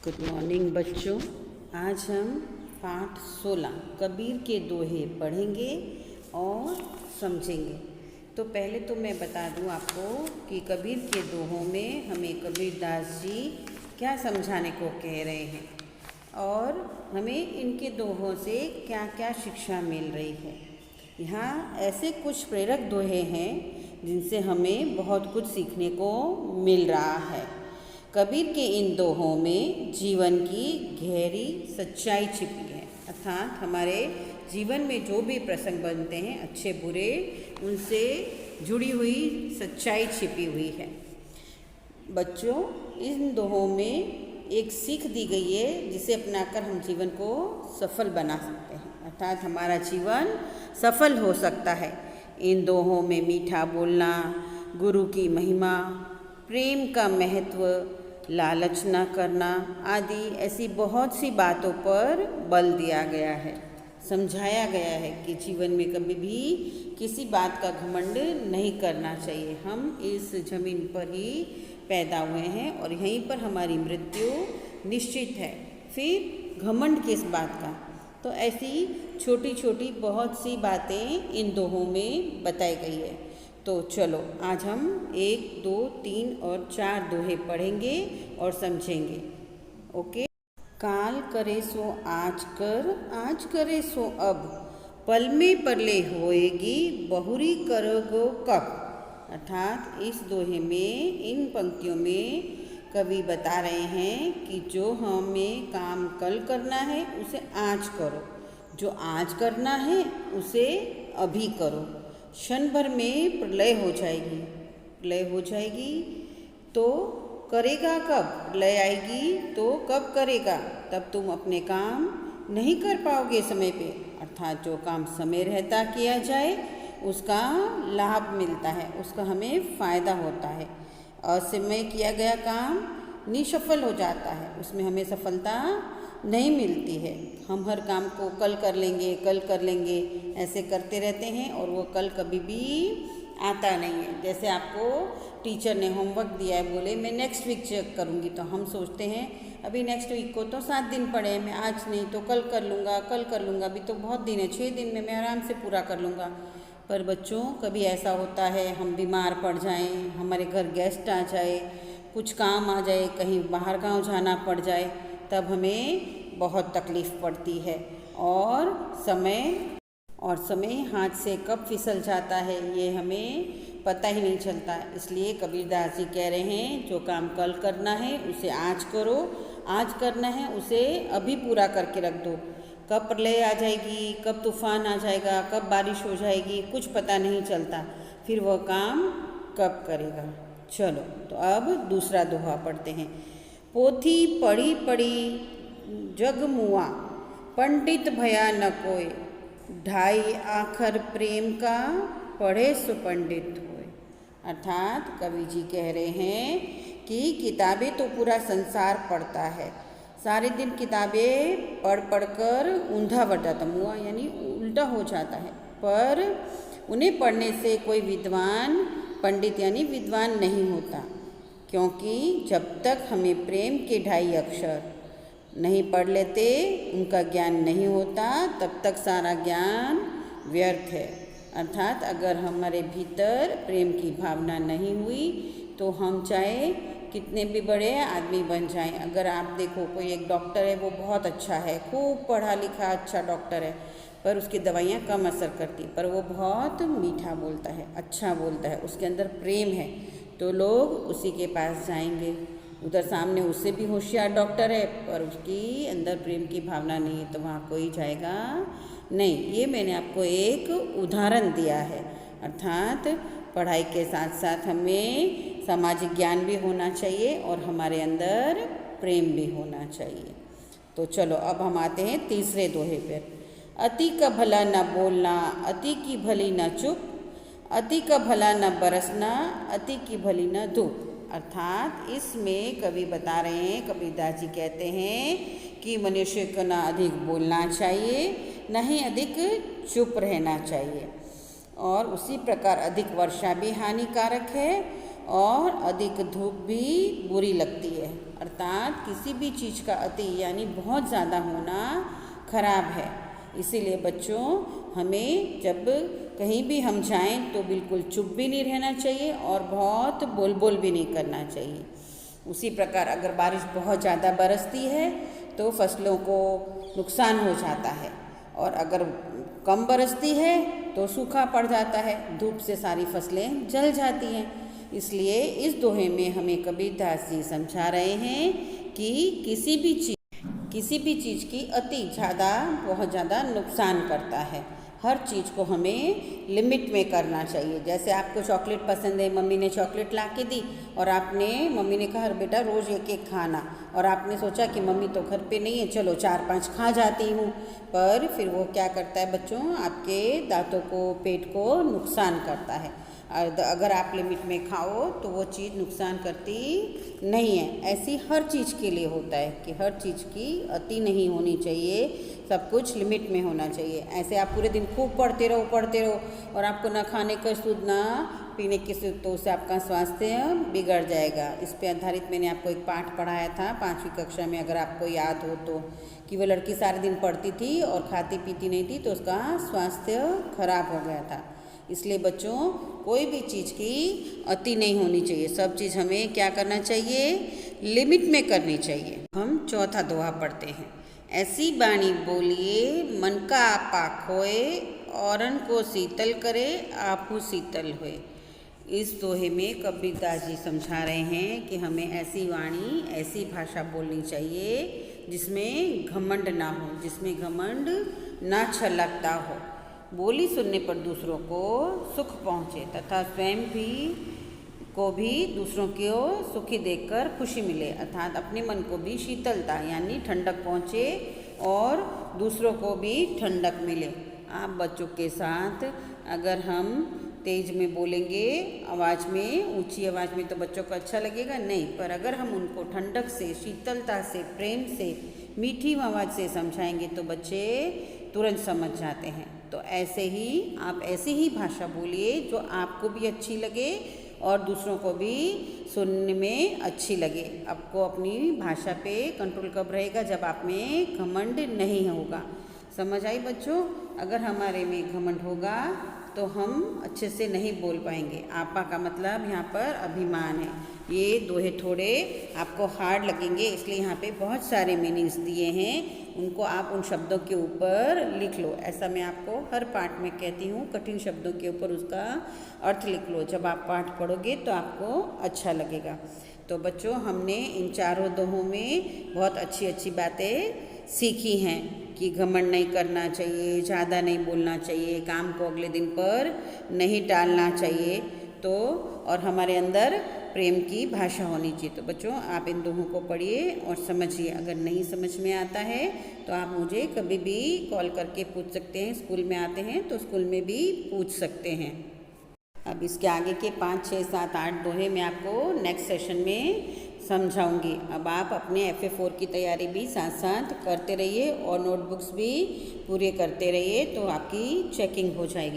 Good morning बच्चों। आज हम पाठ 16 कबीर के दोहे पढ़ेंगे और समझेंगे। तो पहले तो मैं बता दूं आपको कि कबीर के दोहों में हमें कबीरदास जी क्या समझाने को कह रहे हैं और हमें इनके दोहों से क्या क्या शिक्षा मिल रही है। यहाँ ऐसे कुछ प्रेरक दोहे हैं जिनसे हमें बहुत कुछ सीखने को मिल रहा है। कबीर के इन दोहों में जीवन की गहरी सच्चाई छिपी है, अर्थात हमारे जीवन में जो भी प्रसंग बनते हैं अच्छे बुरे, उनसे जुड़ी हुई सच्चाई छिपी हुई है। बच्चों, इन दोहों में एक सीख दी गई है जिसे अपनाकर हम जीवन को सफल बना सकते हैं, अर्थात हमारा जीवन सफल हो सकता है। इन दोहों में मीठा बोलना, गुरु की महिमा, प्रेम का महत्व, लालच न करना आदि ऐसी बहुत सी बातों पर बल दिया गया है। समझाया गया है कि जीवन में कभी भी किसी बात का घमंड नहीं करना चाहिए। हम इस ज़मीन पर ही पैदा हुए हैं और यहीं पर हमारी मृत्यु निश्चित है, फिर घमंड किस बात का। तो ऐसी छोटी छोटी बहुत सी बातें इन दोहों में बताई गई है। तो चलो आज हम 1, 2, 3 और 4 दोहे पढ़ेंगे और समझेंगे। ओके। काल करे सो आज करे सो अब, पल में परले होएगी, बहुरी करोगो कब। अर्थात इस दोहे में, इन पंक्तियों में कवि बता रहे हैं कि जो हमें काम कल करना है उसे आज करो, जो आज करना है उसे अभी करो। क्षण भर में प्रलय हो जाएगी, प्रलय हो जाएगी तो करेगा कब? प्रलय आएगी तो कब करेगा? तब तुम अपने काम नहीं कर पाओगे समय पे। अर्थात जो काम समय रहता किया जाए उसका लाभ मिलता है, उसका हमें फ़ायदा होता है। असमय किया गया काम निसफल हो जाता है, उसमें हमें सफलता नहीं मिलती है। हम हर काम को कल कर लेंगे ऐसे करते रहते हैं और वो कल कभी भी आता नहीं है। जैसे आपको टीचर ने होमवर्क दिया है, बोले मैं नेक्स्ट वीक चेक करूँगी, तो हम सोचते हैं अभी नेक्स्ट वीक को तो 7 दिन पड़े हैं, मैं आज नहीं तो कल कर लूँगा, अभी तो बहुत दिन है, 6 दिन में मैं आराम से पूरा कर लूँगा। पर बच्चों, कभी ऐसा होता है हम बीमार पड़ जाएं, हमारे घर गेस्ट आ जाए, कुछ काम आ जाए, कहीं बाहर गांव जाना पड़ जाए, तब हमें बहुत तकलीफ़ पड़ती है और समय हाथ से कब फिसल जाता है ये हमें पता ही नहीं चलता। इसलिए कबीरदास जी कह रहे हैं जो काम कल करना है उसे आज करो, आज करना है उसे अभी पूरा करके रख दो। कब प्रलय आ जाएगी, कब तूफान आ जाएगा, कब बारिश हो जाएगी, कुछ पता नहीं चलता, फिर वह काम कब करेगा। चलो तो अब दूसरा दोहा पढ़ते हैं। पोथी पढ़ी पढ़ी जग मुआ, पंडित भया न कोय, ढाई आखर प्रेम का, पढ़े सो पंडित होए। अर्थात कवि जी कह रहे हैं कि किताबें तो पूरा संसार पढ़ता है, सारे दिन किताबें पढ़ कर ऊंधा बढ़ जाता, मुआ यानी उल्टा हो जाता है, पर उन्हें पढ़ने से कोई विद्वान, पंडित यानी विद्वान नहीं होता, क्योंकि जब तक हमें प्रेम के ढाई अक्षर नहीं पढ़ लेते, उनका ज्ञान नहीं होता, तब तक सारा ज्ञान व्यर्थ है। अर्थात अगर हमारे भीतर प्रेम की भावना नहीं हुई तो हम चाहे कितने भी बड़े आदमी बन जाएं। अगर आप देखो कोई एक डॉक्टर है, वो बहुत अच्छा है, खूब पढ़ा लिखा अच्छा डॉक्टर है, पर उसकी दवाइयाँ कम असर करती, पर वो बहुत मीठा बोलता है, अच्छा बोलता है, उसके अंदर प्रेम है, तो लोग उसी के पास जाएंगे। उधर सामने उससे भी होशियार डॉक्टर है पर उसकी अंदर प्रेम की भावना नहीं है, तो वहाँ कोई जाएगा नहीं। ये मैंने आपको एक उदाहरण दिया है। अर्थात पढ़ाई के साथ साथ हमें सामाजिक ज्ञान भी होना चाहिए और हमारे अंदर प्रेम भी होना चाहिए। तो चलो अब हम आते हैं तीसरे दोहे पर। अति का भला न बोलना, अति की भली न चुप, अति का भला न बरसना, अति की भली न धूप। अर्थात इसमें कवि बता रहे हैं, कबीरदास जी कहते हैं कि मनुष्य को ना अधिक बोलना चाहिए, न ही अधिक चुप रहना चाहिए, और उसी प्रकार अधिक वर्षा भी हानिकारक है और अधिक धूप भी बुरी लगती है। अर्थात किसी भी चीज़ का अति यानी बहुत ज़्यादा होना खराब है। इसीलिए बच्चों हमें जब कहीं भी हम जाएं तो बिल्कुल चुप भी नहीं रहना चाहिए और बहुत बोल भी नहीं करना चाहिए। उसी प्रकार अगर बारिश बहुत ज़्यादा बरसती है तो फसलों को नुकसान हो जाता है, और अगर कम बरसती है तो सूखा पड़ जाता है, धूप से सारी फसलें जल जाती हैं। इसलिए इस दोहे में हमें कबीरदास जी समझा रहे हैं कि किसी भी चीज़ की अति बहुत ज़्यादा नुकसान करता है। हर चीज़ को हमें लिमिट में करना चाहिए। जैसे आपको चॉकलेट पसंद है, मम्मी ने चॉकलेट ला के दी और मम्मी ने कहा बेटा रोज़ एक एक खाना, और आपने सोचा कि मम्मी तो घर पे नहीं है, चलो 4-5 खा जाती हूँ, पर फिर वो क्या करता है बच्चों, आपके दांतों को, पेट को नुकसान करता है। अगर आप लिमिट में खाओ तो वो चीज़ नुकसान करती नहीं है। ऐसी हर चीज़ के लिए होता है कि हर चीज़ की अति नहीं होनी चाहिए, सब कुछ लिमिट में होना चाहिए। ऐसे आप पूरे दिन खूब पढ़ते रहो और आपको ना खाने का शुद्ध ना पीने की शुद्ध, तो उससे आपका स्वास्थ्य बिगड़ जाएगा। इस पे आधारित मैंने आपको एक पाठ पढ़ाया था 5वीं कक्षा में, अगर आपको याद हो तो, कि वो लड़की सारे दिन पढ़ती थी और खाती पीती नहीं थी तो उसका स्वास्थ्य खराब हो गया था। इसलिए बच्चों कोई भी चीज़ की अति नहीं होनी चाहिए, सब चीज़ हमें क्या करना चाहिए, लिमिट में करनी चाहिए। हम चौथा दोहा पढ़ते हैं। ऐसी बाणी बोलिए मन का आपा खोए, औरन को शीतल करे आपू शीतल होए। इस दोहे में कबीरदास जी समझा रहे हैं कि हमें ऐसी वाणी, ऐसी भाषा बोलनी चाहिए जिसमें घमंड ना हो, जिसमें घमंड ना छलकता हो। बोली सुनने पर दूसरों को सुख पहुँचे तथा स्वयं को भी दूसरों को सुखी देखकर खुशी मिले, अर्थात अपने मन को भी शीतलता यानी ठंडक पहुँचे और दूसरों को भी ठंडक मिले। आप बच्चों के साथ अगर हम तेज में बोलेंगे, आवाज़ में, ऊंची आवाज़ में, तो बच्चों को अच्छा लगेगा नहीं, पर अगर हम उनको ठंडक से, शीतलता से, प्रेम से, मीठी आवाज़ से समझाएंगे तो बच्चे तुरंत समझ जाते हैं। तो ऐसे ही आप ऐसी ही भाषा बोलिए जो आपको भी अच्छी लगे और दूसरों को भी सुनने में अच्छी लगे। आपको अपनी भाषा पे कंट्रोल कब रहेगा, जब आप में घमंड नहीं होगा। समझ आई बच्चों? अगर हमारे में घमंड होगा तो हम अच्छे से नहीं बोल पाएंगे। आपा का मतलब यहाँ पर अभिमान है। ये दोहे थोड़े आपको हार्ड लगेंगे, इसलिए यहाँ पे बहुत सारे मीनिंग्स दिए हैं, उनको आप उन शब्दों के ऊपर लिख लो। ऐसा मैं आपको हर पाठ में कहती हूँ, कठिन शब्दों के ऊपर उसका अर्थ लिख लो। जब आप पाठ पढ़ोगे तो आपको अच्छा लगेगा। तो बच्चों हमने इन चारों दोहों में बहुत अच्छी अच्छी बातें सीखी हैं कि घमंड नहीं करना चाहिए, ज़्यादा नहीं बोलना चाहिए, काम को अगले दिन पर नहीं टालना चाहिए, तो और हमारे अंदर प्रेम की भाषा होनी चाहिए। तो बच्चों आप इन दोहों को पढ़िए और समझिए। अगर नहीं समझ में आता है तो आप मुझे कभी भी कॉल करके पूछ सकते हैं। स्कूल में आते हैं तो स्कूल में भी पूछ सकते हैं। अब इसके आगे के 5, 6, 7, 8 दोहे मैं आपको नेक्स्ट सेशन में समझाऊंगी। अब आप अपने FA4 की तैयारी भी साथ साथ करते रहिए और नोटबुक्स भी पूरे करते रहिए, तो आपकी चेकिंग हो जाएगी।